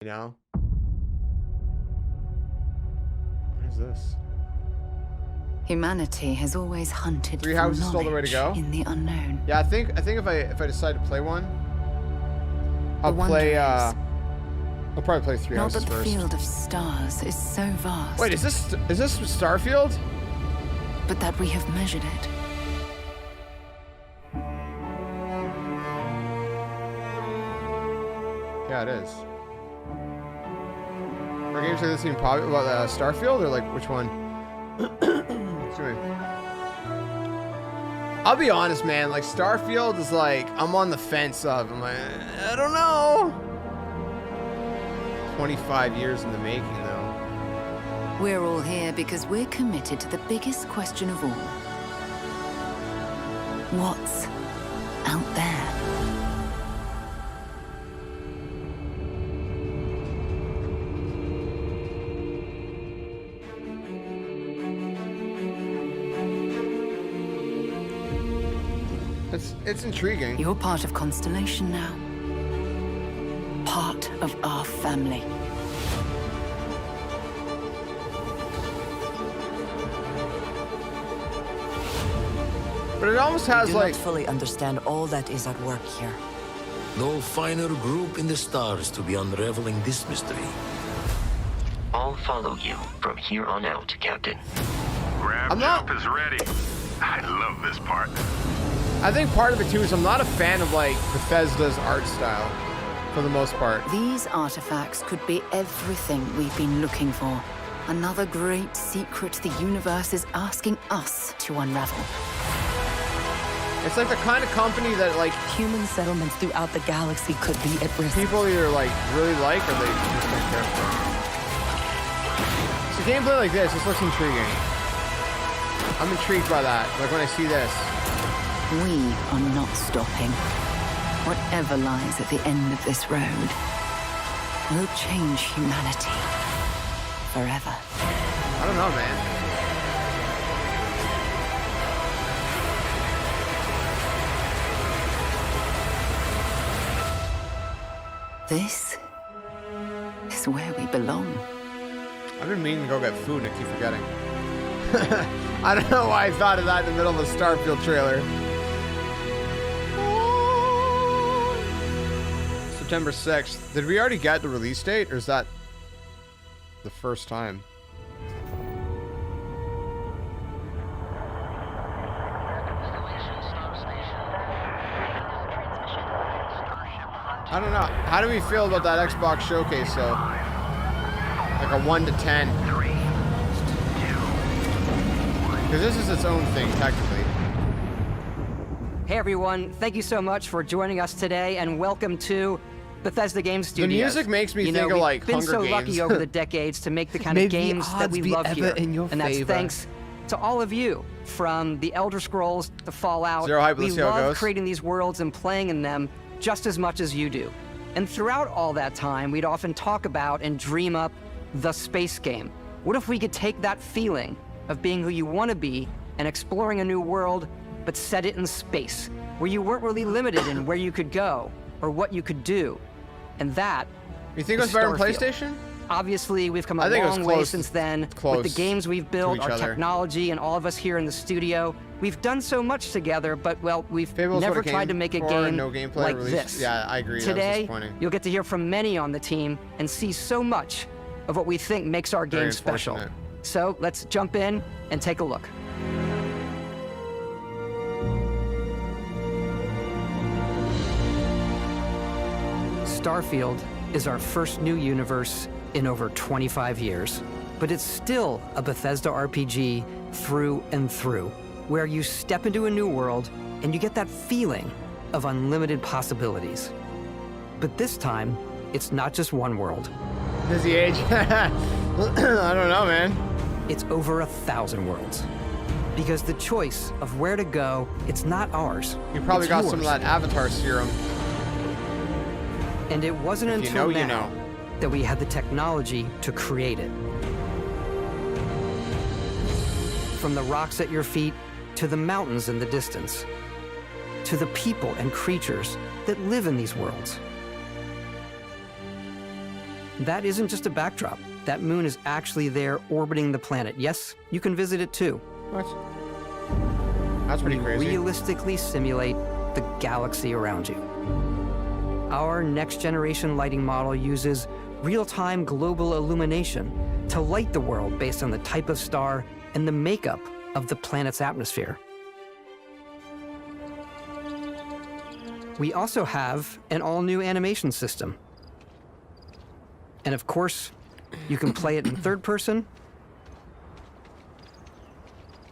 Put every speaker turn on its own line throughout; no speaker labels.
You know? What is this?
Humanity has always hunted
Three
for
houses stole the way to
knowledge
go?
in the unknown.
Yeah, I think if I decide to play one, I'll
The wonder is,
I'll probably play Three
not
Houses
that the
first.
field of stars is so vast.
Wait, is this Starfield?
But that we have measured it.
Yeah, it is. Are games like this even popular? What, Starfield or like which one? Excuse me. I'll be honest, man. Like Starfield is like I'm on the fence of. I'm like I don't know. 25 years in the making, though.
We're all here because we're committed to the biggest question of all. What's out there?
It's intriguing.
You're part of Constellation now. Part of our family.
But it almost has
do
like
not fully understand all that is at work here.
No finer group in the stars to be unraveling this mystery.
I'll follow you from here on out, Captain.
Grab jump is ready. I love this part.
I think part of it too is I'm not a fan of like Bethesda's art style for the most part.
These artifacts could be everything we've been looking for. Another great secret the universe is asking us to unravel.
It's like the kind of company that like
Human settlements throughout the galaxy could be at risk.
people either like really like or they just don't care for. So gameplay like this looks intriguing. I'm intrigued by that. Like when I see this.
We are not stopping. Whatever lies at the end of this road will change humanity forever.
I don't know, man.
This is where we belong.
I've been meaning to go get food and I keep forgetting. I don't know why I thought of that in the middle of a Starfield trailer. September 6th. Did we already get the release date, or is that the first time? I don't know. How do we feel about that Xbox showcase, though? Like a 1 to 10. Because this is its own thing, technically.
Hey everyone, thank you so much for joining us today, and welcome to Bethesda Game Studios.
The music makes me think of like
Hunger
Hunger
Games. We've been so lucky over the decades to make the kind of games that we love here, and that's thanks to all of you. From the Elder Scrolls to Fallout,
Zero hype,
we
let's see how it
love
goes.
creating these worlds and playing in them just as much as you do. And throughout all that time, we'd often talk about and dream up the space game. What if we could take that feeling of being who you want to be and exploring a new world, but set it in space, where you weren't really limited in where you could go or what you could do? And that
You think it was
is
better on
Starfield.
PlayStation?
Obviously, we've come a
I think it was
long way
close-
since then
close
with the games we've built,
each
our
other.
technology, and all of us here in the studio. We've done so much together, but, well, we've
Fable's
never
what it
tried
came
to make a
for,
game
no gameplay
like
release.
this.
Yeah, I agree. That was
Today,
disappointing.
you'll get to hear from many on the team and see so much of what we think makes our
Very
game special.
unfortunate.
So let's jump in and take a look. Starfield is our first new universe in over 25 years, but it's still a Bethesda RPG through and through, where you step into a new world and you get that feeling of unlimited possibilities. But this time, it's not just one world.
Does he age? I don't know, man.
It's over 1,000 worlds. Because the choice of where to go, it's not ours.
You probably
it's
got
yours.
some of that Avatar serum.
And it wasn't
If you
until
know, you
now
know.
that we had the technology to create it. From the rocks at your feet to the mountains in the distance, to the people and creatures that live in these worlds. That isn't just a backdrop. That moon is actually there orbiting the planet. Yes, you can visit it too.
What? That's pretty crazy.
Realistically simulate the galaxy around you. Our next generation lighting model uses real-time global illumination to light the world based on the type of star and the makeup of the planet's atmosphere. We also have an all-new animation system. And of course, you can play it in third person,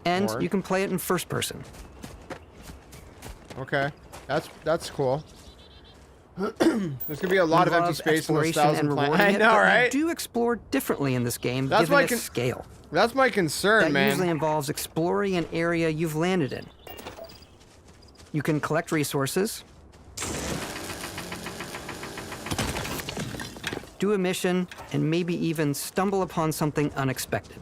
and you can play it in first person.
Okay, that's cool. There's gonna be a lot of empty space in those thousand planets. I know, right?
You do explore differently in this game, given its scale.
That's my concern, man.
That usually involves exploring an area you've landed in. You can collect resources, do a mission, and maybe even stumble upon something unexpected.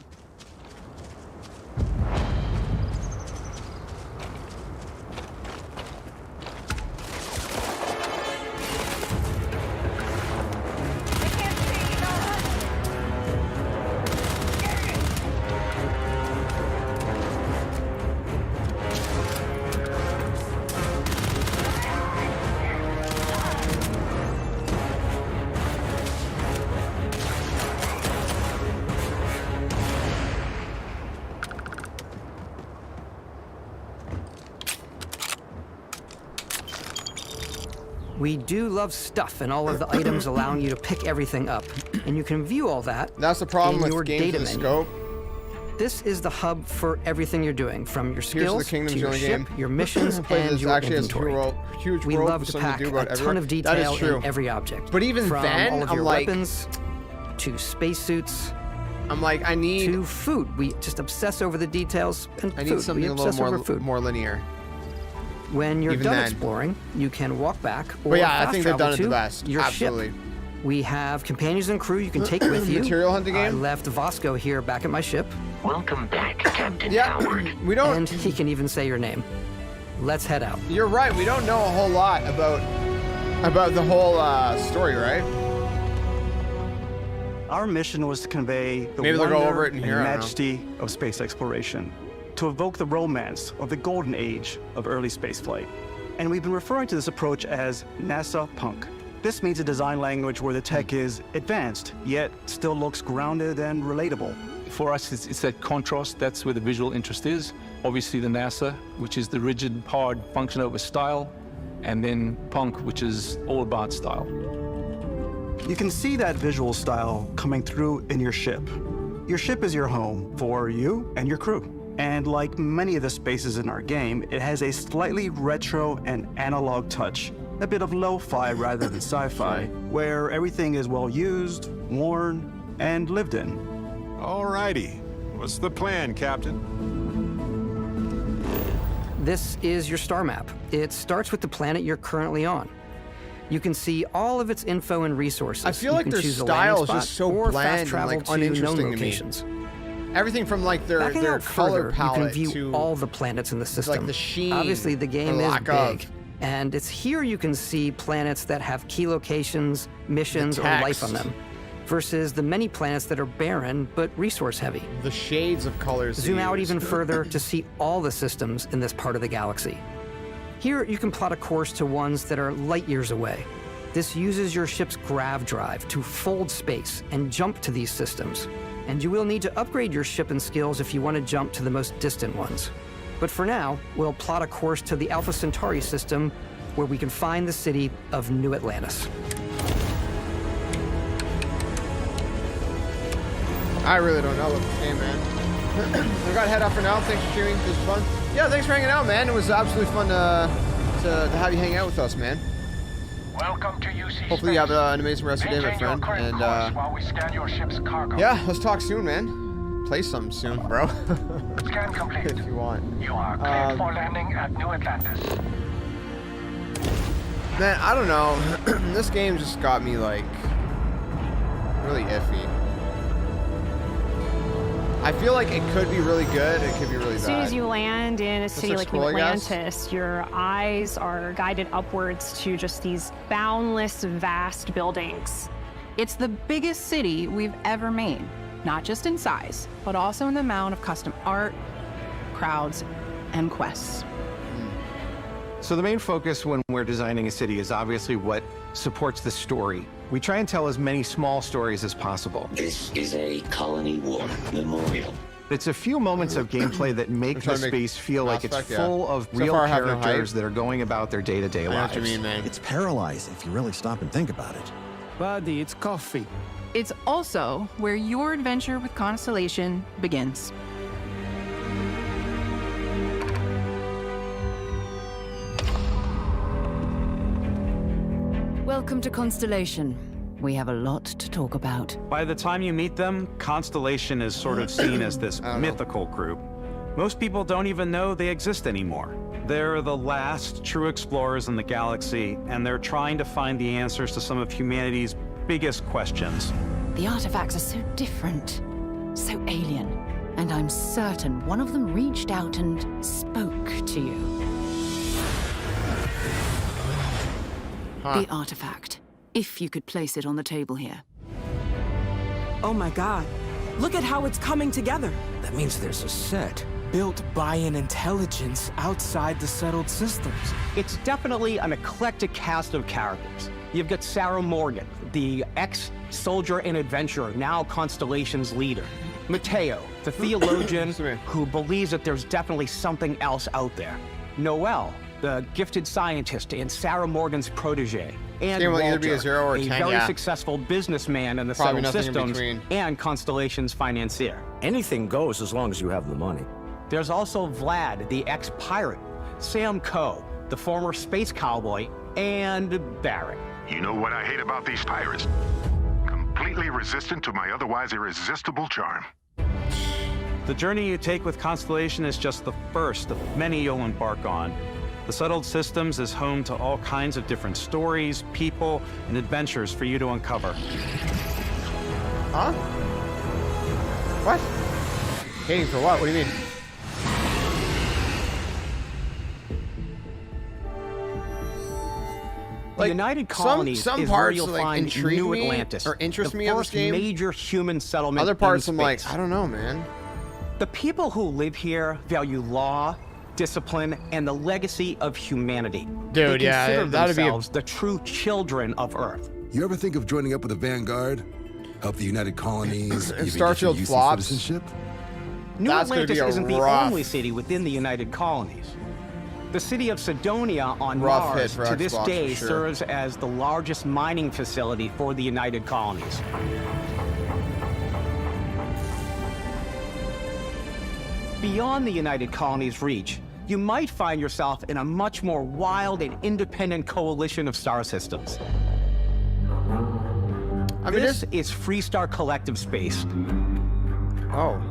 We do love stuff and all of the items allowing you to pick everything up. And you can view all that.
That's the problem
in your
with games
data
with the
menu.
scope.
This is the hub for everything you're doing, from your skills to your ship,
game.
your missions, and your inventory.
Huge
We
world
love
with
to
something
pack
to do about
a ton of
everywhere. That is
detail
true.
in every object.
But even
from
then,
all of
I'm
your
like,
weapons to spacesuits.
I'm like, I need
to food. We just obsess over the details and
I
food.
need something
we
a
obsess
little
over food.
more linear.
When you're
Even
done
then.
exploring, you can walk back or
But yeah,
fast
I think they've
travel
done it
to
the best.
your
Absolutely.
ship. We have companions and crew you can take with you.
Material hunting
I
game?
left Vasco here back at my ship.
Welcome back, Captain
Yeah,
Howard.
we don't.
And he can even say your name. Let's head out.
You're right. We don't know a whole lot about the whole story, right?
Our mission was to convey the
Maybe they'll go
wonder
over it in
and
here, I don't know.
majesty of space exploration, to evoke the romance of the golden age of early spaceflight. And we've been referring to this approach as NASA Punk. This means a design language where the tech is advanced, yet still looks grounded and relatable.
For us, it's that contrast. That's where the visual interest is. Obviously the NASA, which is the rigid, hard function over style, and then Punk, which is all about style.
You can see that visual style coming through in your ship. Your ship is your home for you and your crew. And like many of the spaces in our game, it has a slightly retro and analog touch, a bit of lo-fi rather than sci-fi, where everything is well used, worn, and lived in.
Alrighty. What's the plan, Captain?
This is your star map. It starts with the planet you're currently on. You can see all of its info and resources.
I feel
You
like
can
their
choose a
style
landing
is just
spot
so
or
bland
fast
and
travel
like
to known
uninteresting to me.
locations.
Everything from like
Backing
their
out
color
further,
palette
you can view
to
all the planets in the system.
like the sheen,
Obviously, the game
the
is
lack
big,
of.
and it's here you can see planets that have key locations, missions, or life on them, versus the many planets that are barren but resource-heavy.
the shades of colors.
Zoom
they
out
use.
even further to see all the systems in this part of the galaxy. Here, you can plot a course to ones that are light years away. This uses your ship's grav drive to fold space and jump to these systems. And you will need to upgrade your ship and skills if you want to jump to the most distant ones. But for now, we'll plot a course to the Alpha Centauri system, where we can find the city of New Atlantis.
I really don't know what this game, man. We gotta head out for now. Thanks for streaming. This was fun. Yeah, thanks for hanging out, man. It was absolutely fun to have you hang out with us, man.
Welcome to UC
Hopefully you have an amazing rest of your day, my friend. And
while we scan your ship's cargo.
yeah, let's talk soon, man. Play some soon, bro.
Scan complete.
If you want.
You are cleared for landing at New Atlantis.
Man, I don't know. This game just got me like really iffy. I feel like it could be really good. It could be really bad.
As soon as you land in a city like New
cool, I guess.
Atlantis, your eyes are guided upwards to just these boundless, vast buildings.
It's the biggest city we've ever made, not just in size, but also in the amount of custom art, crowds, and quests.
So the main focus when we're designing a city is obviously what supports the story. We try and tell as many small stories as possible.
This is a colony war memorial.
It's a few moments of gameplay that make the space feel like it's full of real characters that are going about their day-to-day lives.
I know what you mean, man.
It's paralyzing if you really stop and think about it.
Buddy, it's coffee.
It's also where your adventure with Constellation begins.
Welcome to Constellation. We have a lot to talk about.
By the time you meet them, Constellation is sort of seen as this mythical group. Most people don't even know they exist anymore. They're the last true explorers in the galaxy, and they're trying to find the answers to some of humanity's biggest questions.
The artifacts are so different, so alien, and I'm certain one of them reached out and spoke to you. The artifact, if you could place it on the table here.
Oh my god, look at how it's coming together.
That means there's a set built by an intelligence outside the settled systems.
It's definitely an eclectic cast of characters. You've got Sarah Morgan, the ex-soldier and adventurer, now Constellation's leader. Mateo, the theologian who believes that there's definitely something else out there. Noel, the gifted scientist and Sarah Morgan's protege. And
will
Walter,
either be a 0 or a 10,
very successful businessman in the settled systems and Constellation's financier.
Anything goes as long as you have the money.
There's also Vlad, the ex-pirate, Sam Coe, the former space cowboy, and Barrett.
You know what I hate about these pirates? Completely resistant to my otherwise irresistible charm.
The journey you take with Constellation is just the first of many you'll embark on. The Settled Systems is home to all kinds of different stories, people, and adventures for you to uncover.
Huh? What? Hating for what? What do you mean?
The United Colonies
some
is
parts
where you'll find
intrigue
New
me
Atlantis,
or interest
the
me in this
first
game.
major human settlement.
Other parts
in
I'm like,
space.
I don't know, man.
The people who live here value law, discipline, and the legacy of humanity.
Dude,
they
yeah,
consider
that'd be
themselves the true children of Earth.
You ever think of joining up with the Vanguard? Help the United Colonies?
If Starfield flops,
citizenship?
New
that's
Atlantis
gonna be
isn't the
rough.
only city within the United Colonies. The city of Sidonia on
Rough hit
Mars
for
to this
Xbox,
day
for sure.
serves as the largest mining facility for the United Colonies. Beyond the United Colonies' reach, you might find yourself in a much more wild and independent coalition of star systems.
I mean,
this is Freestar Collective Space.
Oh.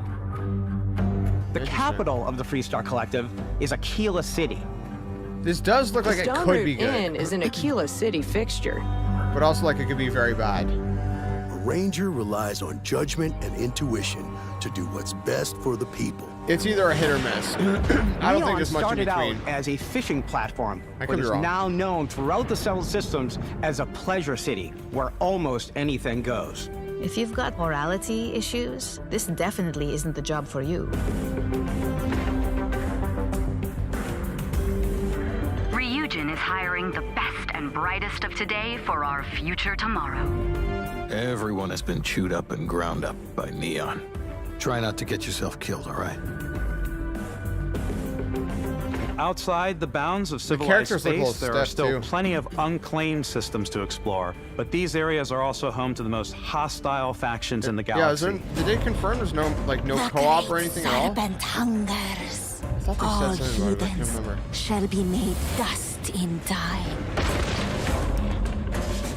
The capital of the Freestar Collective is Aquila City.
This does look like it could be good.
Inn is an Aquila City fixture.
But also like it could be very bad.
A ranger relies on judgment and intuition to do what's best for the people.
It's either a hit or miss. I don't think there's much in
started
between.
out as a fishing platform,
I
but
could be
is
wrong.
now known throughout the settled systems as a pleasure city where almost anything goes.
If you've got morality issues, this definitely isn't the job for you.
Ryujin is hiring the best and brightest of today for our future tomorrow.
Everyone has been chewed up and ground up by Neon. Try not to get yourself killed, all right?
Outside the bounds of civilized
characters look a little
space, there are
stiff,
still
too.
plenty of unclaimed systems to explore, but these areas are also home to the most hostile factions in the
Yeah, is
galaxy.
there, did they confirm there's no co-op or anything at all?
Serpent hungers.
I thought they
All
said something about it, but I can't
heathens
remember.
shall be made dust in time.
I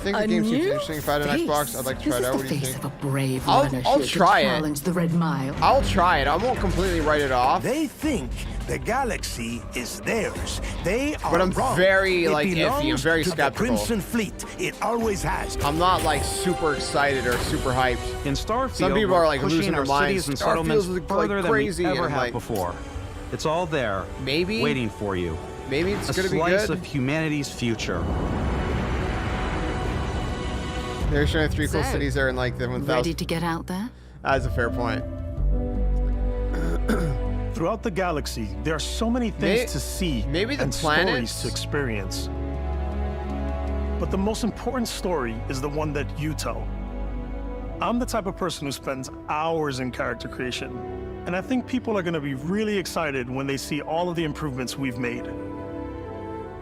think the game seems interesting. If I had an Xbox, I'd like to try it out. What do you think?
A brave
I'll
runner
try
to
it.
challenge the Red Mile.
I'll try it. I won't completely write it off.
They think the galaxy is theirs. They are
But I'm
wrong.
very,
It
like, iffy. I'm
belongs
very
to the
skeptical.
Crimson Fleet. It always has.
I'm not like super excited or super hyped.
In Starfield,
Some people
we're
are like
pushing
losing their
our
minds.
cities and settlements
Starfield's like
further
crazy,
than we
and
ever
I'm
have
like,
before. It's all there,
maybe
waiting for you.
Maybe it's
a
gonna be
slice
good.
of humanity's future.
They're showing 3 cool
So,
cities there in like the 1,000.
Ready to get out there?
That's a fair point.
Throughout the galaxy, there are so many things to see and stories to experience. But the most important story is the one that you tell. I'm the type of person who spends hours in character creation, and I think people are going to be really excited when they see all of the improvements we've made.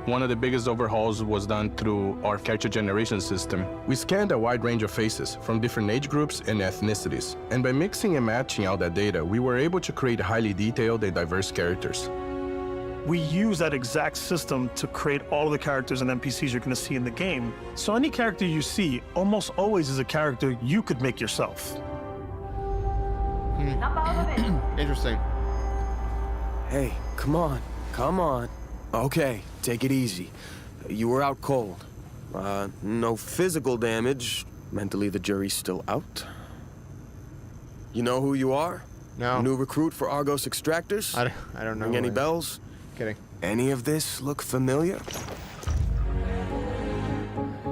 One of the biggest overhauls was done through our character generation system.
We scanned a wide range of faces from different age groups and ethnicities, and by mixing and matching all that data, we were able to create highly detailed and diverse characters.
We use that exact system to create all of the characters and NPCs you're going to see in the game. So any character you see almost always is a character you could make yourself.
Interesting.
Hey, come on, come on. Okay, take it easy. You were out cold. No physical damage. Mentally, the jury's still out. You know who you are?
No.
New recruit for Argos Extractors?
I don't know.
Ring any bells?
Kidding.
Any of this look familiar?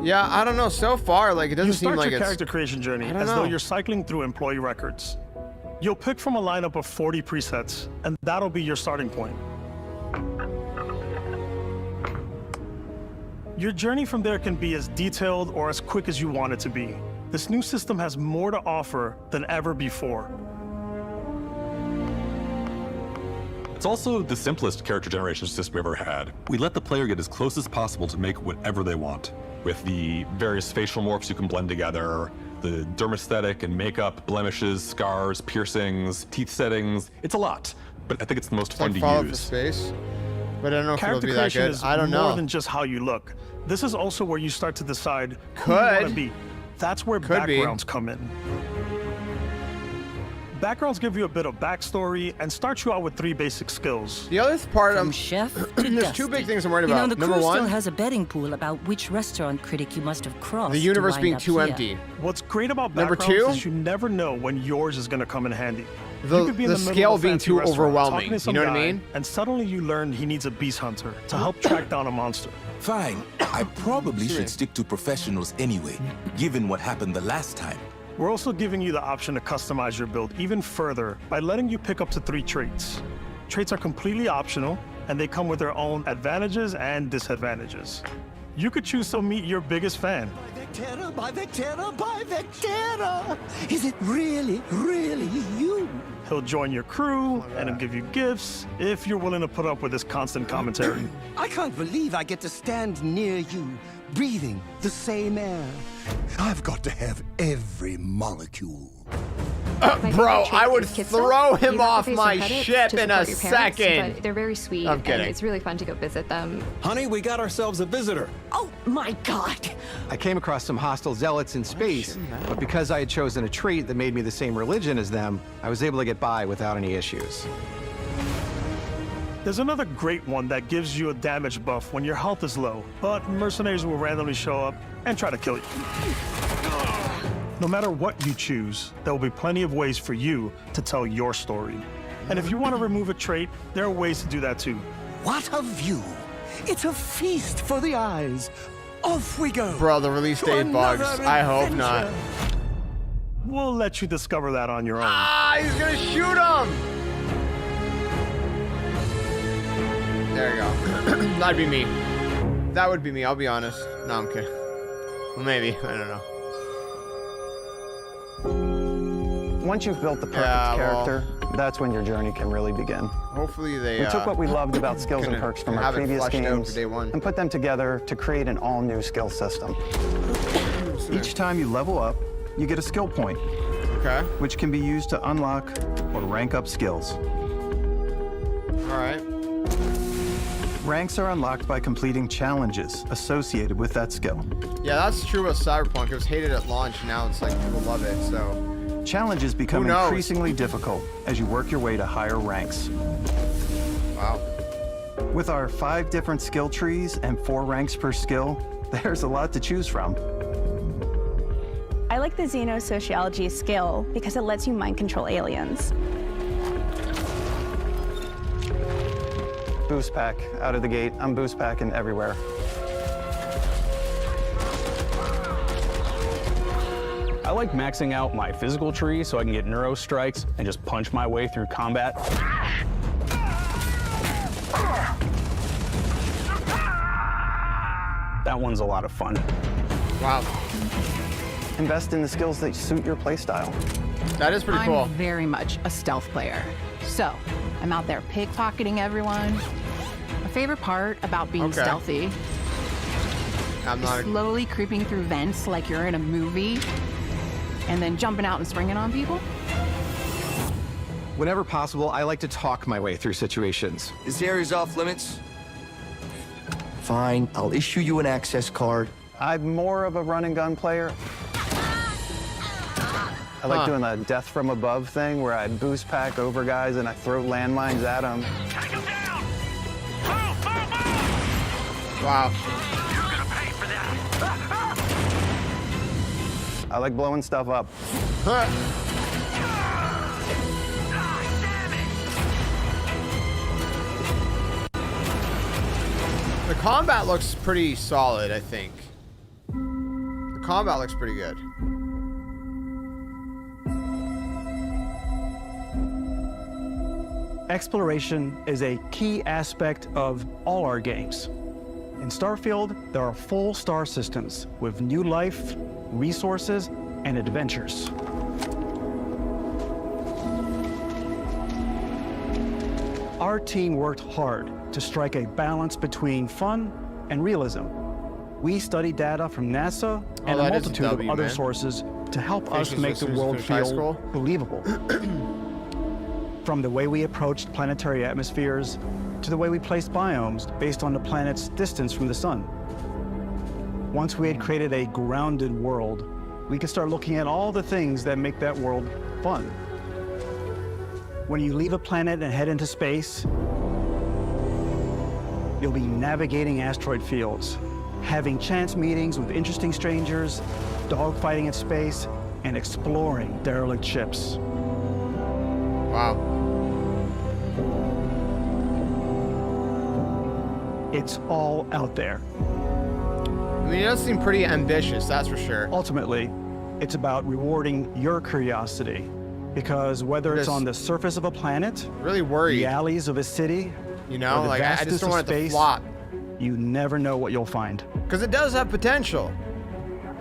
Yeah, I don't know. So far, like, it doesn't seem like
your
it's...
character creation journey as though you're cycling through employee records. You'll pick from a lineup of 40 presets, and that'll be your starting point. Your journey from there can be as detailed or as quick as you want it to be. This new system has more to offer than ever before.
It's also the simplest character generation system we've ever had. We let the player get as close as possible to make whatever they want. With the various facial morphs you can blend together, the dermesthetic and makeup, blemishes, scars, piercings, teeth settings. It's a lot, but I think it's the most fun to
Fallout for
use.
Space, but I don't know if it'll
Character
be that
creation
good.
is
I don't know.
more than just how you look. This is also where you start to decide who you want to be. That's where backgrounds come in. Backgrounds give you a bit of backstory and start you out with 3 basic skills.
The other part
From chef to
there's 2 big things I'm worried
You know,
about.
the
Number
crew
one,
still has a betting pool about which restaurant critic you must have crossed.
the universe
to
being
wind
too
up
empty.
here.
What's great about
Number
backgrounds
2,
is you never know when yours is going to come in handy.
The-
You could be in
the
middle
scale
of a
being
fancy
too
restaurant,
overwhelming.
talking to some
You know what I
guy,
mean?
And suddenly you learn he needs a beast hunter to help track down a monster.
Fine. I probably should stick to professionals anyway, given what happened the last time.
We're also giving you the option to customize your build even further by letting you pick up to 3 traits. Traits are completely optional, and they come with their own advantages and disadvantages. You could choose to meet your biggest fan.
Vectera, by Vectera, by Vectera! Is it really, really you?
He'll join your crew, and he'll give you gifts if you're willing to put up with his constant commentary.
I can't believe I get to stand near you, breathing the same air. I've got to have every molecule.
Bro, I would throw him off
face
my
and credits
ship
to
in a
support your parents,
second.
but they're very sweet.
I'm kidding.
And it's really fun to go visit them.
Honey, we got ourselves a visitor.
Oh my God!
I came across some hostile zealots in space, but because I had chosen a trait that made me the same religion as them, I was able to get by without any issues.
There's another great one that gives you a damage buff when your health is low, but mercenaries will randomly show up and try to kill you. No matter what you choose, there will be plenty of ways for you to tell your story. And if you want to remove a trait, there are ways to do that too.
What a view! It's a feast for the eyes. Off we go.
Bro, the release
To
date bugs.
another
I hope not.
adventure.
We'll let you discover that on your own.
Ah, he's gonna shoot him! There you go. That'd be me. That would be me, I'll be honest. No, I'm kidding. Well, maybe. I don't know.
Once you've built the perfect character, that's when your journey can really begin.
Hopefully they
We took what we loved about skills and perks from our
have it
previous
fleshed out for
games
day one.
and put them together to create an all-new skill system. Each time you level up, you get a skill point, which can be used to unlock or rank up skills.
All right.
Ranks are unlocked by completing challenges associated with that skill.
Yeah, that's true with Cyberpunk. It was hated at launch, and now it's like people love it, so.
Challenges become
Who knows?
increasingly difficult as you work your way to higher ranks.
Wow.
With our 5 different skill trees and 4 ranks per skill, there's a lot to choose from.
I like the Xenosociology skill because it lets you mind control aliens.
Boost pack out of the gate. I'm boost packing everywhere. like maxing out my physical tree so I can get neuro strikes and just punch my way through combat. That one's a lot of fun.
Wow.
Invest in the skills that suit your playstyle.
That is pretty cool.
I'm very much a stealth player. So, I'm out there pickpocketing everyone. My favorite part about being stealthy is slowly creeping through vents like you're in a movie, and then jumping out and springing on people.
Whenever possible, I like to talk my way through situations.
This area's off limits. Fine, I'll issue you an access card.
I'm more of a run and gun player. I like doing the death from above thing where I boost pack over guys and I throw landmines at them.
Wow.
I like blowing stuff up.
The combat looks pretty solid, I think. The combat looks pretty good.
Exploration is a key aspect of all our games. In Starfield, there are full star systems with new life, resources, and adventures. Our team worked hard to strike a balance between fun and realism. We studied data from NASA and a multitude of other sources to help us make the world feel believable. From the way we approached planetary atmospheres to the way we placed biomes based on the planet's distance from the sun. Once we had created a grounded world, we could start looking at all the things that make that world fun. When you leave a planet and head into space, you'll be navigating asteroid fields, having chance meetings with interesting strangers, dogfighting in space, and exploring derelict ships.
Wow.
It's all out there.
I mean, it does seem pretty ambitious, that's for sure.
Ultimately, it's about rewarding your curiosity. Because whether it's on the surface of a planet,
really worried,
the alleys of a city,
you know, like I just don't want it to flop.
You never know what you'll find.
Because it does have potential.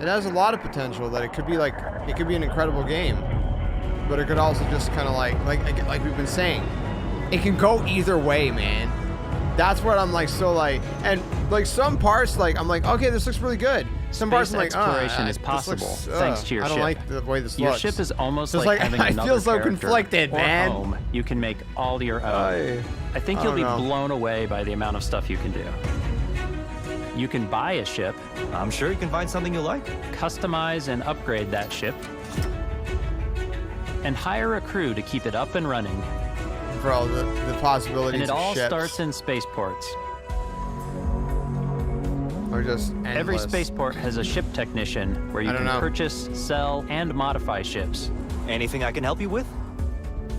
It has a lot of potential that it could be like, it could be an incredible game. But it could also just kind of like we've been saying, it can go either way, man. That's what I'm like, so like, and like some parts, like I'm like, okay, this looks really good. Some parts I'm like,
exploration is possible thanks to your ship.
I don't like the way this
your
looks.
Your ship is almost
like
having
I
another
feel so
character
conflicted,
or
man.
home you can make all your own. I think you'll be blown away by the amount of stuff you can do. You can buy a ship.
I'm sure you can find something you like.
Customize and upgrade that ship. And hire a crew to keep it up and running.
For all the possibilities
and it
of
all
ships.
starts in spaceports.
Or just endless.
Every spaceport has a ship technician where you can purchase, sell, and modify ships.
Anything I can help you with?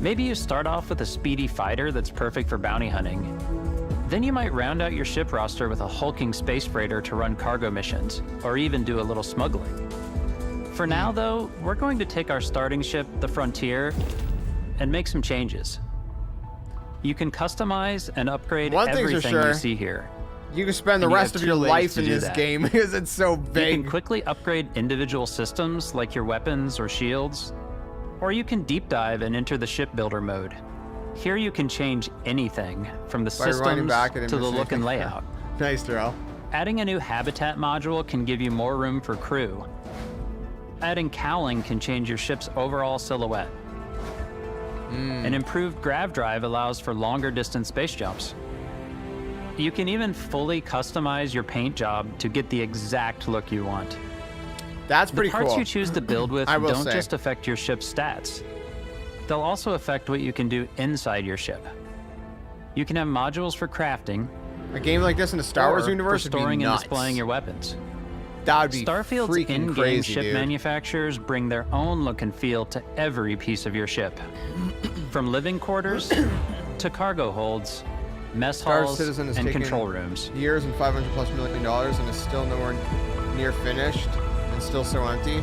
Maybe you start off with a speedy fighter that's perfect for bounty hunting. Then you might round out your ship roster with a hulking space freighter to run cargo missions, or even do a little smuggling. For now, though, we're going to take our starting ship, the Frontier, and make some changes. You can customize and upgrade everything you see here.
You can spend the rest of your life in this game because it's so big.
You can quickly upgrade individual systems like your weapons or shields, or you can deep dive and enter the shipbuilder mode. Here you can change anything from the systems to the look and layout.
Nice, Darrell.
Adding a new habitat module can give you more room for crew. Adding cowling can change your ship's overall silhouette. An improved grav drive allows for longer distance space jumps. You can even fully customize your paint job to get the exact look you want.
That's pretty cool.
The parts you choose to build with don't
say.
just affect your ship's stats. They'll also affect what you can do inside your ship. You can have modules for crafting.
A game like this in the Star Wars universe
for storing
would be
and
nuts.
displaying your weapons.
That would be
Starfield's in-game
crazy,
ship
dude.
manufacturers bring their own look and feel to every piece of your ship. From living quarters to cargo holds, mess halls,
Citizen has
and
taken
control rooms.
years and $500+ million and is still nowhere near finished and still so empty.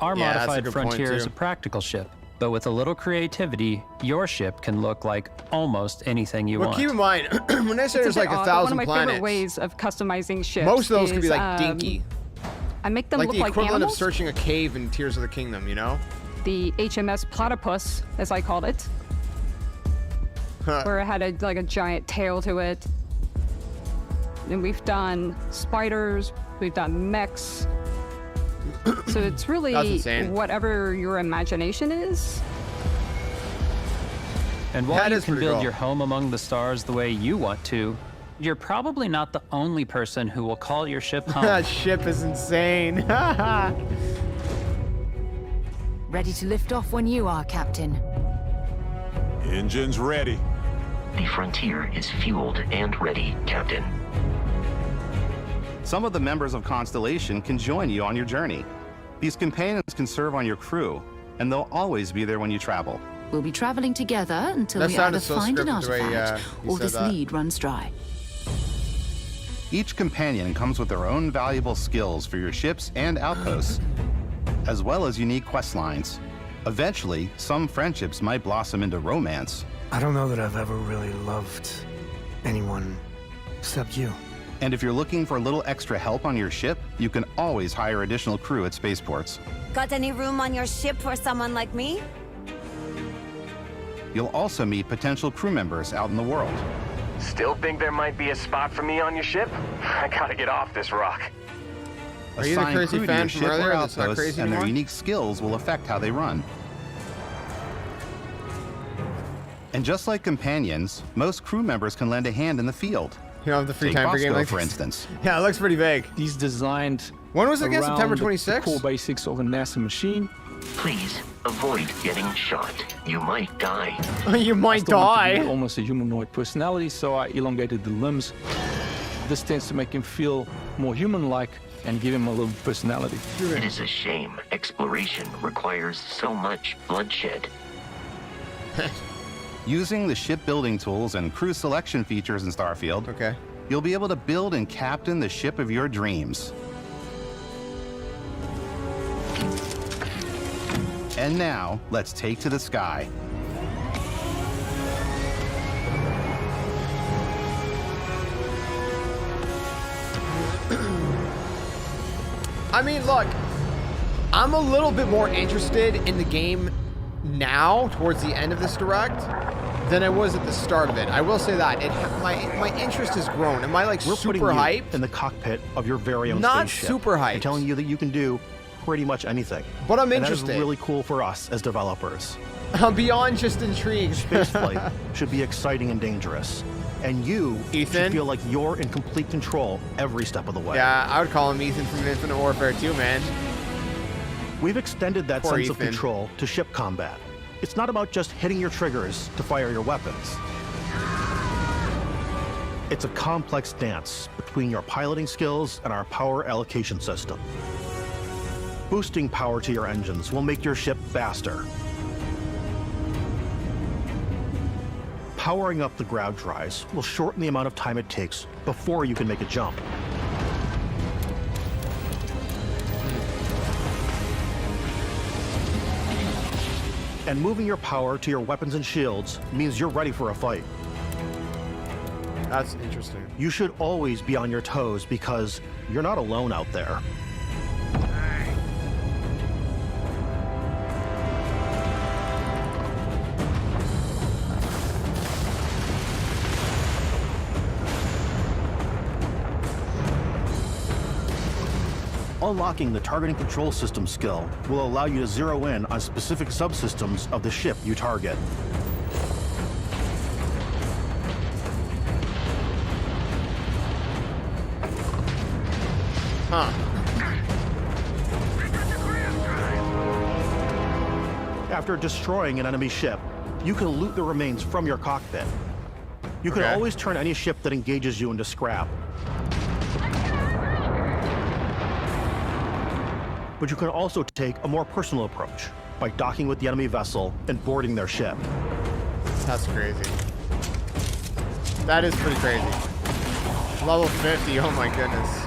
Our
Yeah, that's a
modified
good point,
Frontier is
too.
a practical ship, but with a little creativity, your ship can look like almost anything you
Well,
want.
keep in mind, when I say
It's
there's
a bit
like
odd,
1,000
but one of my
planets,
favorite ways of customizing ships
most of those could be
is,
like dinky.
I make them
Like
look
the
like
equivalent
animals.
of searching a cave in Tears of the Kingdom, you know?
The HMS Platypus, as I called it, where it had a giant tail to it. And we've done spiders, we've done mechs. So it's really
That's insane.
whatever your imagination is.
And while
That
you
is
can
pretty
build
cool.
your home among the stars the way you want to, you're probably not the only person who will call your ship home.
That ship is insane.
Ready to lift off when you are, Captain.
Engines ready.
The Frontier is fueled and ready, Captain.
Some of the members of Constellation can join you on your journey. These companions can serve on your crew, and they'll always be there when you travel.
We'll be traveling together until
That
we either
sounded so
find an
scripted the way,
artifact
you
or
said
this
that.
lead runs dry.
Each companion comes with their own valuable skills for your ships and outposts, as well as unique quest lines. Eventually, some friendships might blossom into romance.
I don't know that I've ever really loved anyone except you.
And if you're looking for a little extra help on your ship, you can always hire additional crew at spaceports.
Got any room on your ship for someone like me?
You'll also meet potential crew members out in the world.
Still think there might be a spot for me on your ship? I gotta get off this rock.
Are you the
Assign
crazy
crew to
fan
your
from
ship or
earlier that's not
outposts,
crazy
and their
anymore?
unique skills will affect how they run. And just like companions, most crew members can lend a hand in the field.
You don't have the free
Take
time for a game
Bosco,
like
for
this.
instance.
Yeah, it looks pretty vague.
He's designed.
When was it again?
around
September
the
26th?
core basics of a NASA machine.
Please avoid getting shot. You might die.
You might
I still want to
die.
give almost a humanoid personality, so I elongated the limbs. This tends to make him feel more human-like and give him a little personality.
It is a shame. Exploration requires so much bloodshed.
Using the shipbuilding tools and crew selection features in Starfield, you'll be able to build and captain the ship of your dreams. And now, let's take to the sky.
I mean, look, I'm a little bit more interested in the game now, towards the end of this direct, than I was at the start of it. I will say that my interest has grown. Am I like
We're
super
putting you
hyped?
in the cockpit of your very own
Not
spaceship.
super hyped.
And telling you that you can do pretty much anything.
But I'm
And
interested.
that is really cool for us as developers.
I'm beyond just intrigued.
Spaceflight should be exciting and dangerous. And you should feel like you're in complete control every step of the way.
Yeah, I would call him Ethan from Infinite Warfare 2, man.
We've extended that
Poor
sense of
Ethan.
control to ship combat. It's not about just hitting your triggers to fire your weapons. It's a complex dance between your piloting skills and our power allocation system. Boosting power to your engines will make your ship faster. Powering up the ground drives will shorten the amount of time it takes before you can make a jump. And moving your power to your weapons and shields means you're ready for a fight.
That's interesting.
You should always be on your toes because you're not alone out there. Unlocking the targeting control system skill will allow you to zero in on specific subsystems of the ship you target. After destroying an enemy ship, you can loot the remains from your cockpit. You can always turn any ship that engages you into scrap. But you can also take a more personal approach by docking with the enemy vessel and boarding their ship.
That's crazy. That is pretty crazy. Level 50, oh my goodness.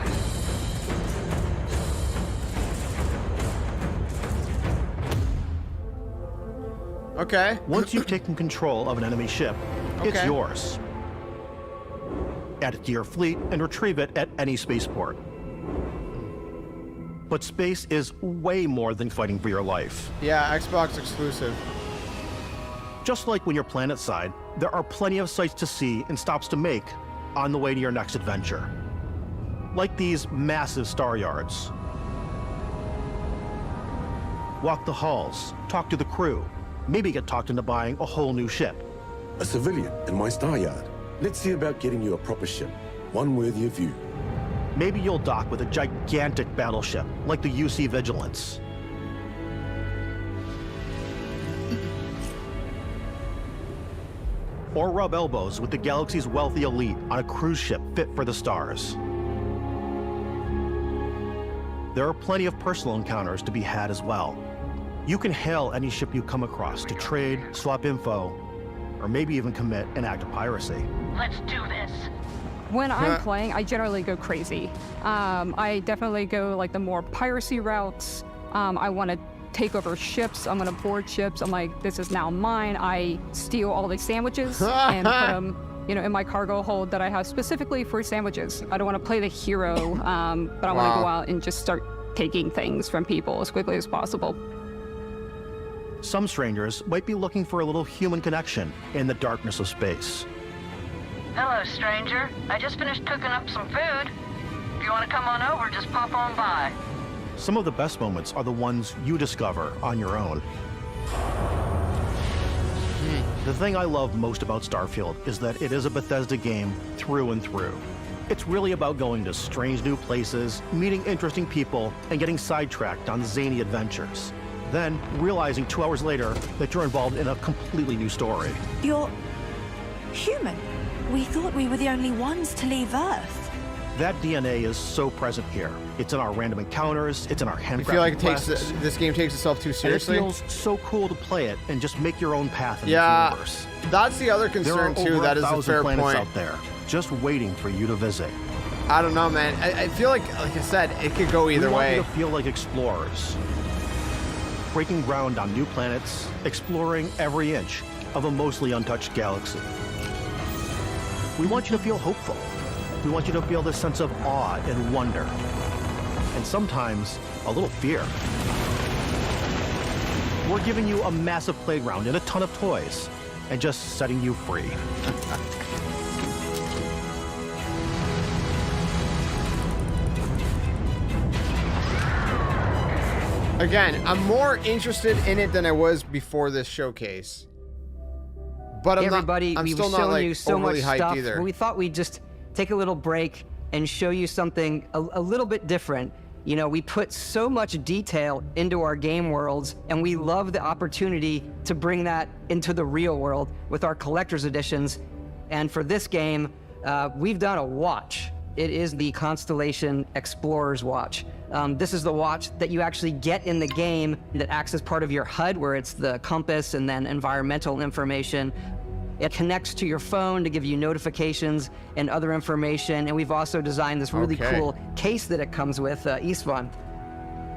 Okay.
Once you've taken control of an enemy ship, it's yours. Add it to your fleet and retrieve it at any spaceport. But space is way more than fighting for your life.
Yeah, Xbox exclusive.
Just like when you're planetside, there are plenty of sights to see and stops to make on the way to your next adventure. Like these massive star yards. Walk the halls, talk to the crew, maybe get talked into buying a whole new ship.
A civilian in my star yard. Let's see about getting you a proper ship, one worthy of you.
Maybe you'll dock with a gigantic battleship, like the UC Vigilance. Or rub elbows with the galaxy's wealthy elite on a cruise ship fit for the stars. There are plenty of personal encounters to be had as well. You can hail any ship you come across to trade, swap info, or maybe even commit an act of piracy.
Let's do this.
When I'm playing, I generally go crazy. I definitely go like the more piracy routes. I want to take over ships. I'm going to board ships. I'm like, this is now mine. I steal all the sandwiches and put them, in my cargo hold that I have specifically for sandwiches. I don't want to play the hero, but I want to go out and just start taking things from people as quickly as possible.
Some strangers might be looking for a little human connection in the darkness of space.
Hello, stranger. I just finished cooking up some food. If you want to come on over, just pop on by.
Some of the best moments are the ones you discover on your own. The thing I love most about Starfield is that it is a Bethesda game through and through. It's really about going to strange new places, meeting interesting people, and getting sidetracked on zany adventures. Then realizing 2 hours later that you're involved in a completely new story.
You're human. We thought we were the only ones to leave Earth.
That DNA is so present here. It's in our random encounters, it's in our handcrafted
You feel like this game takes itself too seriously?
And it feels so cool to play it and just make your own path in this universe.
That's the other concern too. That is a fair point.
Out there, just waiting for you to visit.
I don't know, man. I feel like I said, it could go either way.
We want you to feel like explorers, breaking ground on new planets, exploring every inch of a mostly untouched galaxy. We want you to feel hopeful. We want you to feel this sense of awe and wonder, and sometimes a little fear. We're giving you a massive playground and a ton of toys, and just setting you free.
Again, I'm more interested in it than I was before this showcase. But I'm still not like
you so
overly
much
hyped
stuff.
either.
We thought we'd just take a little break and show you something a little bit different. We put so much detail into our game worlds, and we love the opportunity to bring that into the real world with our collector's editions. And for this game, we've done a watch. It is the Constellation Explorer's Watch. This is the watch that you actually get in the game that acts as part of your HUD, where it's the compass and then environmental information. It connects to your phone to give you notifications and other information. And we've also designed this really cool case that it comes with, Istvan.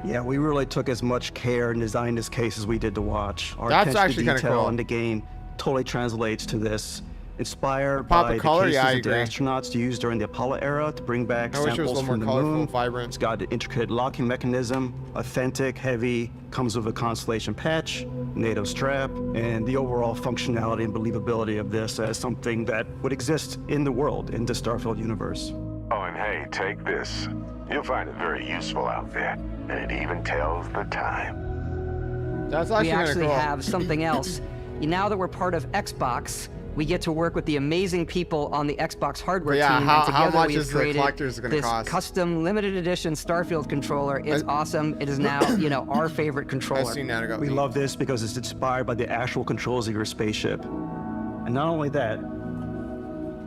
Yeah, we really took as much care and designed this case as we did the watch. Our
That's
attention
actually
to
kinda
detail
cool.
in the game totally translates to this. Inspired
Pop
by
of color,
the
yeah, I
cases that
agree.
the astronauts used during the Apollo era to bring back
I wish it was a
samples
little
from the
more colorful
moon.
and vibrant.
It's got an intricate locking mechanism, authentic, heavy, comes with a Constellation patch, NATO strap, and the overall functionality and believability of this as something that would exist in the world, in the Starfield universe.
Oh, and hey, take this. You'll find it very useful out there, and it even tells the time.
That's
We actually have something else. Now that we're part of Xbox, we get to work with the amazing people on the Xbox hardware team. And
how
together
much
we've
is the
created
collector's gonna
this
cost?
custom limited edition Starfield controller. It's awesome. It is now, our favorite controller.
We love this because it's inspired by the actual controls of your spaceship. And not only that,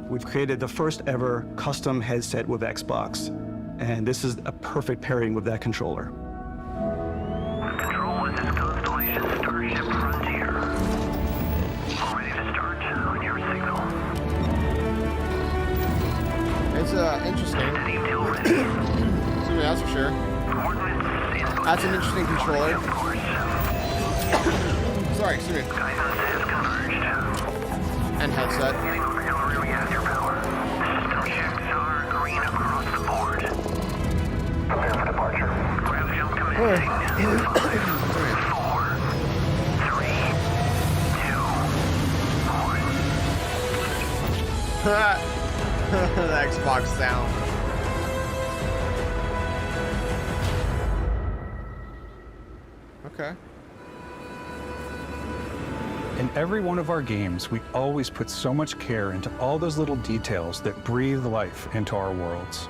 we've created the first ever custom headset with Xbox. And this is a perfect pairing with that controller.
Control, this is Constellation Starship Frontier. Ready to start on your signal.
It's interesting. That's for sure. That's an interesting controller. Sorry, sorry, excuse me. And headset.
Getting over here really has your power. System checks are green across the board. Prepare for departure. Grab jump commencing. In 5, 4, 3, 2, 1.
The Xbox sound. Okay.
In every one of our games, we always put so much care into all those little details that breathe life into our worlds.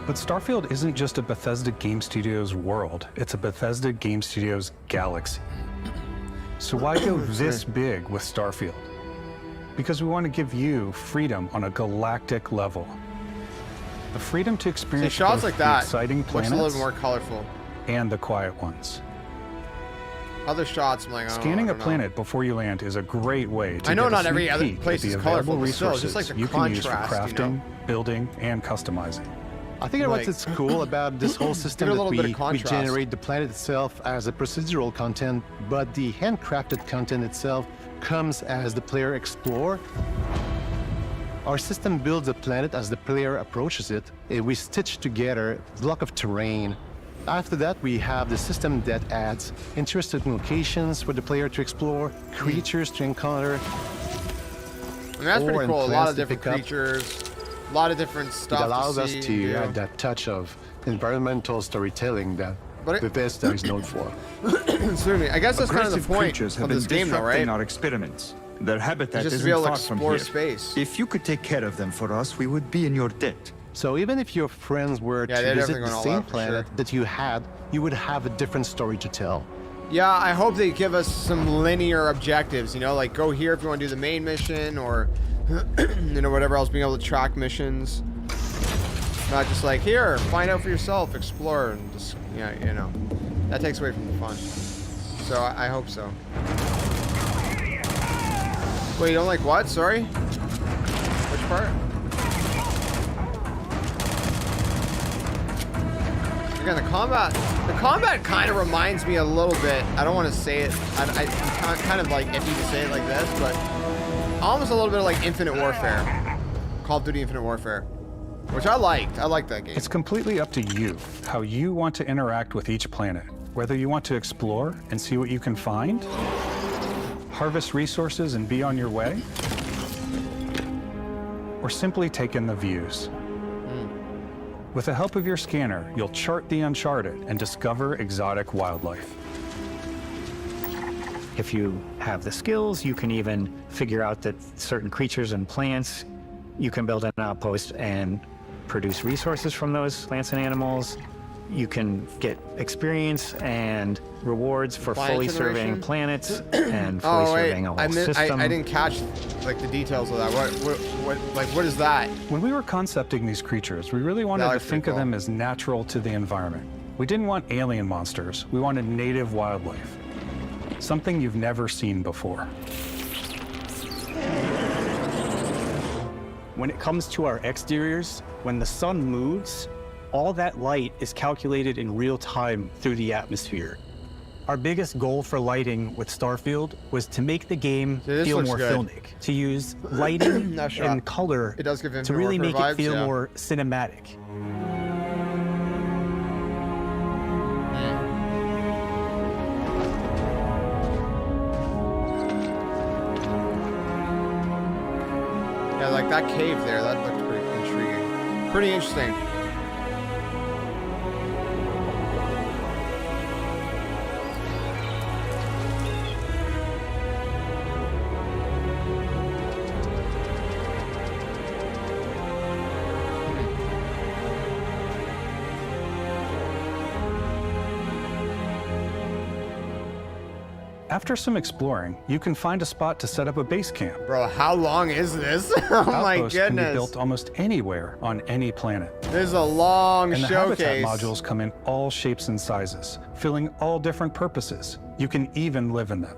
But Starfield isn't just a Bethesda Game Studios world, it's a Bethesda Game Studios galaxy. So why go this big with Starfield? Because we want to give you freedom on a galactic level. The freedom to experience
shots
both
like that
the exciting
looks
planets
a little more colorful.
And the quiet ones.
Other shots, I'm like, oh,
Scanning
I
a
don't know.
planet before you land is a great way to
I know
get a
not every
sneak
other
peek
place
at the
is colorful,
available
but still,
resources
just like the
you can use for
contrast, you know?
crafting, building, and customizing.
I think
Like-
what's cool about this whole system
Give it a
that
little bit of
we
contrast.
generate the planet itself as a procedural content, but the handcrafted content itself comes as the player explore. Our system builds a planet as the player approaches it. We stitch together a block of terrain. After that, we have the system that adds interesting locations for the player to explore, creatures to encounter.
I mean, that's pretty
and
cool. A lot
plants
of
to
different
pick up.
creatures, a lot of different stuff.
It allows us
see,
to
do.
add that touch of environmental storytelling that Bethesda is known for.
Excuse me. I guess that's kind of the
Aggressive
point
creatures have
of
been
this game, though,
disrupting
right?
our experiments. Their habitat
Just to
isn't
be able to
far from
explore
here.
space.
If you could take care of them for us, we would be in your debt.
So even if your friends were
Yeah,
to
they're
visit
definitely
the
going all
same
out for
planet
sure.
that you had, you would have a different story to tell.
Yeah, I hope they give us some linear objectives, you know, like go here if you want to do the main mission or, you know, whatever else, being able to track missions. Not just like, here, find out for yourself, explore, and just, yeah, you know, that takes away from the fun. So I hope so. Wait, you don't like what? Sorry? Which part? Again, the combat kind of reminds me a little bit. I don't want to say it. I'm kind of like iffy to say it like this, but almost a little bit of like Infinite Warfare, Call of Duty Infinite Warfare, which I liked. I liked that game.
It's completely up to you how you want to interact with each planet. Whether you want to explore and see what you can find, harvest resources and be on your way, or simply take in the views. With the help of your scanner, you'll chart the uncharted and discover exotic wildlife.
If you have the skills, you can even figure out that certain creatures and plants, you can build an outpost and produce resources from those plants and animals. You can get experience and rewards for
Planet
fully
generation?
surveying planets and fully surveying a whole system.
I didn't catch like the details of that. What is that?
When we were concepting these creatures, we really wanted to
looks
think
pretty
of them as natural to the environment. We didn't want alien monsters. We wanted native wildlife. Something you've never seen before.
When it comes to our exteriors, when the sun moves, all that light is calculated in real time through the atmosphere. Our biggest goal for lighting with Starfield was to make the game
this
feel
looks
more
good.
filmic, to use lighting
Nice shot.
and color
It does give
to
Infinite
really
Warfare
make it
vibes,
feel
yeah.
more cinematic.
Yeah, like that cave there, that looked pretty intriguing. Pretty interesting.
After some exploring, you can find a spot to set up a base camp.
Bro, how long is this? Oh my
Outposts can be
goodness.
built almost anywhere on any planet.
This is a long
And the
showcase.
habitat modules come in all shapes and sizes, filling all different purposes. You can even live in them.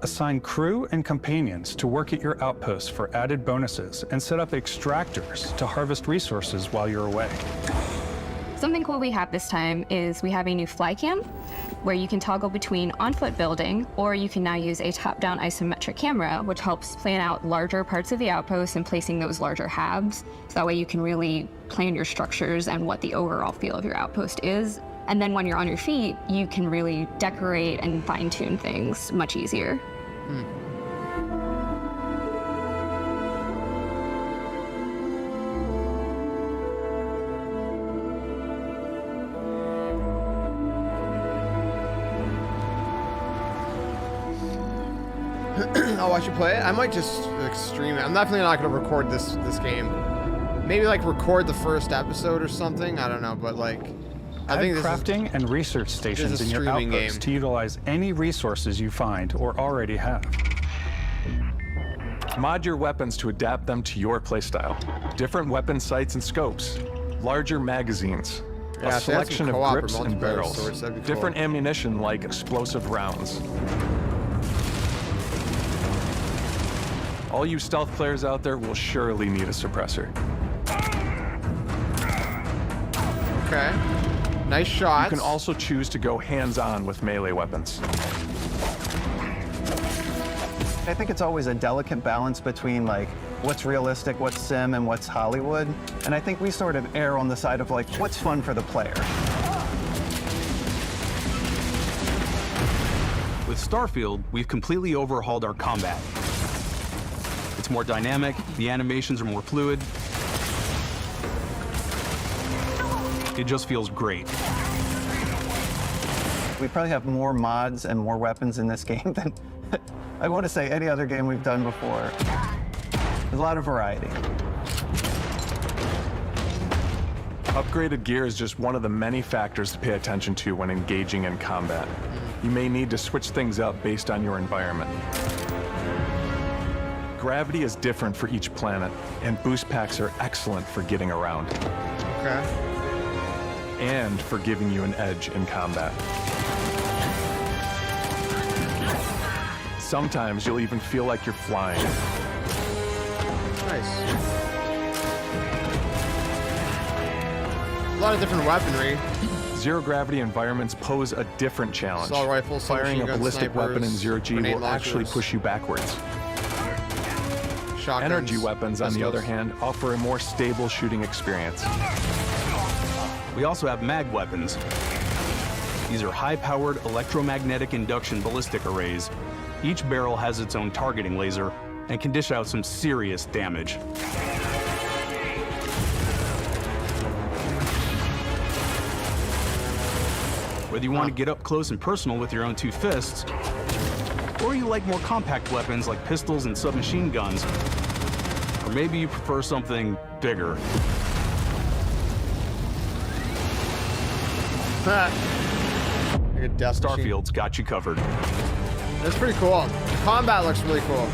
Assign crew and companions to work at your outposts for added bonuses and set up extractors to harvest resources while you're away.
Something cool we have this time is we have a new fly cam.
where you can toggle between on-foot building, or you can now use a top-down isometric camera, which helps plan out larger parts of the outpost and placing those larger halves. So that way you can really plan your structures and what the overall feel of your outpost is. And then when you're on your feet, you can really decorate and fine-tune things much easier.
I'll watch you play it. I might just like, stream it. I'm definitely not going to record this game. Maybe like record the first episode or something. I don't know, but like I think
crafting and research stations in your outpost to utilize any resources you find or already have.
Mod your weapons to adapt them to your playstyle. Different weapon sights and scopes, larger magazines,
Yeah,
a selection of
co-op or
grips and
multiplayer
barrels,
sorts, that'd be cool.
different ammunition like explosive rounds. All you stealth players out there will surely need a suppressor.
Okay. Nice shots.
You can also choose to go hands-on with melee weapons.
I think it's always a delicate balance between like what's realistic, what's sim, and what's Hollywood. And I think we sort of err on the side of like what's fun for the player.
With Starfield, we've completely overhauled our combat. It's more dynamic, the animations are more fluid. It just feels great.
We probably have more mods and more weapons in this game than I want to say any other game we've done before. There's a lot of variety.
Upgraded gear is just one of the many factors to pay attention to when engaging in combat. You may need to switch things up based on your environment. Gravity is different for each planet, and boost packs are excellent for getting around.
Okay.
And for giving you an edge in combat. Sometimes you'll even feel like you're flying.
Nice. A lot of different weaponry.
Zero-gravity environments pose a different challenge.
Assault rifles,
firing a
submachine gun
ballistic weapon in
snipers,
zero-G
grenade
will actually
launchers.
push you backwards.
Shotguns,
Energy weapons, on the
pistols.
other hand, offer a more stable shooting experience.
We also have mag weapons. These are high-powered electromagnetic induction ballistic arrays. Each barrel has its own targeting laser and can dish out some serious damage. Whether you want to get up close and personal with your own two fists, or you like more compact weapons like pistols and submachine guns, or maybe you prefer something bigger.
Starfield's got you covered.
That's pretty cool. The combat looks really cool.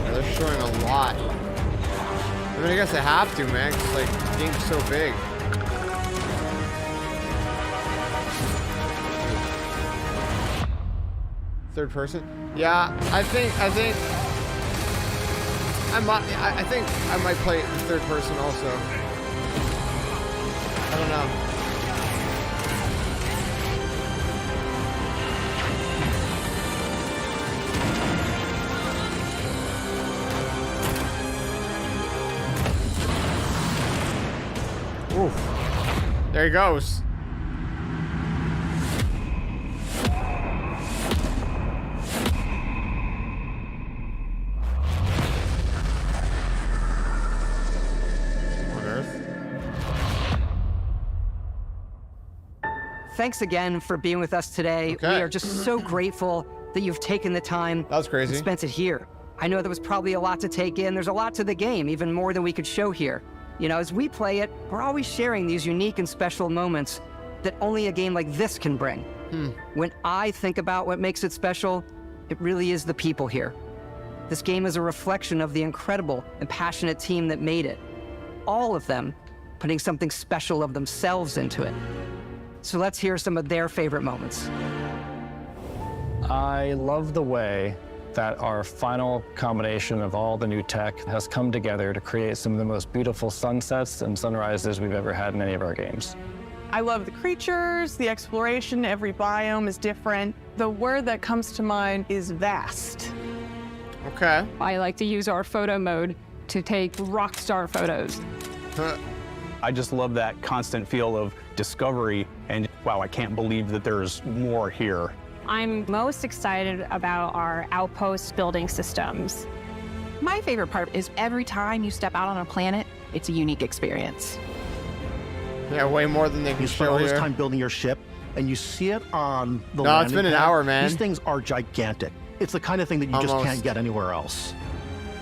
Yeah, they're showing a lot. I mean, I guess they have to, man, 'cause like the game's so big. Third person? Yeah, I think I think I might play it in third person also. I don't know. Oof. There he goes.
Thanks again for being with us today.
Okay.
We are just so grateful that you've taken the time
That was crazy.
and spent it here. I know there was probably a lot to take in. There's a lot to the game, even more than we could show here. You know, as we play it, we're always sharing these unique and special moments that only a game like this can bring. When I think about what makes it special, it really is the people here. This game is a reflection of the incredible and passionate team that made it. All of them putting something special of themselves into it. So let's hear some of their favorite moments.
I love the way that our final combination of all the new tech has come together to create some of the most beautiful sunsets and sunrises we've ever had in any of our games.
I love the creatures, the exploration, every biome is different. The word that comes to mind is vast.
Okay.
I like to use our photo mode to take rock star photos.
I just love that constant feel of discovery and, wow, I can't believe that there's more here.
I'm most excited about our Outpost building systems.
My favorite part is every time you step out on a planet, it's a unique experience.
Yeah, way more than they can
You spend
show
all this
here.
time building your ship, and you see it on the
No, it's
landing
been an
pad.
hour, man.
These things are gigantic. It's the kind of thing that you just
Almost.
can't get anywhere else.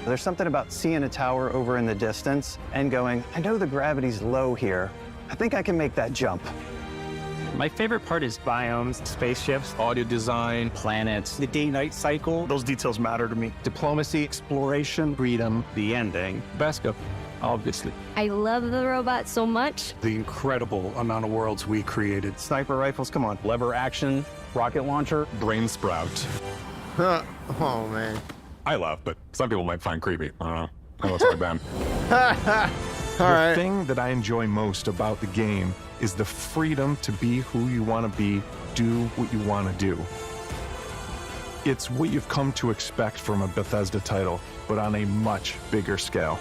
There's something about seeing a tower over in the distance and going, I know the gravity's low here. I think I can make that jump.
My favorite part is biomes, spaceships,
audio design,
planets, the day-night cycle. Those details matter to me. Diplomacy, exploration, freedom, the ending.
Bethesda, obviously.
I love the robot so much.
The incredible amount of worlds we created.
Sniper rifles, come on.
Lever action, rocket launcher.
Brain sprout.
Oh, man.
I laugh, but some people might find creepy. I don't know. I know it's my band.
The
thing that I enjoy most about the game is the freedom to be who you want to be, do what you want to do. It's what you've come to expect from a Bethesda title, but on a much bigger scale.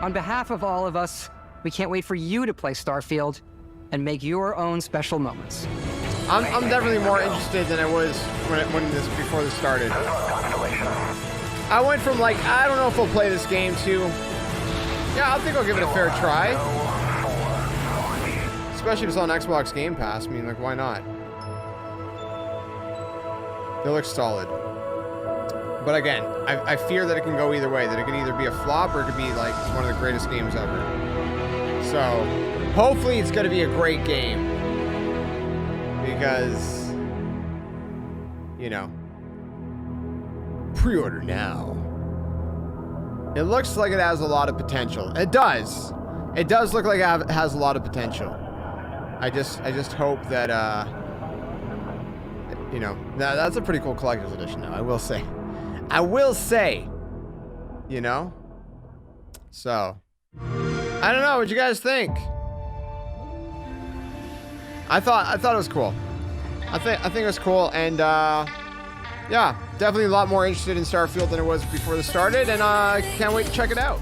On behalf of all of us, we can't wait for you to play Starfield and make your own special moments.
I'm definitely more interested than I was before this started. I went from like, I don't know if I'll play this game to, yeah, I think I'll give it a fair try. Especially if it's on Xbox Game Pass. I mean, like, why not? It looks solid. But again, I fear that it can go either way. That it can either be a flop or it could be like one of the greatest games ever. So, hopefully it's going to be a great game. Because, you know, pre-order now. It looks like it has a lot of potential. It does. It does look like it has a lot of potential. I just hope that, you know, that's a pretty cool collector's edition now, I will say. I will say, you know? So, I don't know, what you guys think? I thought it was cool. I think it was cool, and yeah, definitely a lot more interested in Starfield than it was before this started, and can't wait to check it out.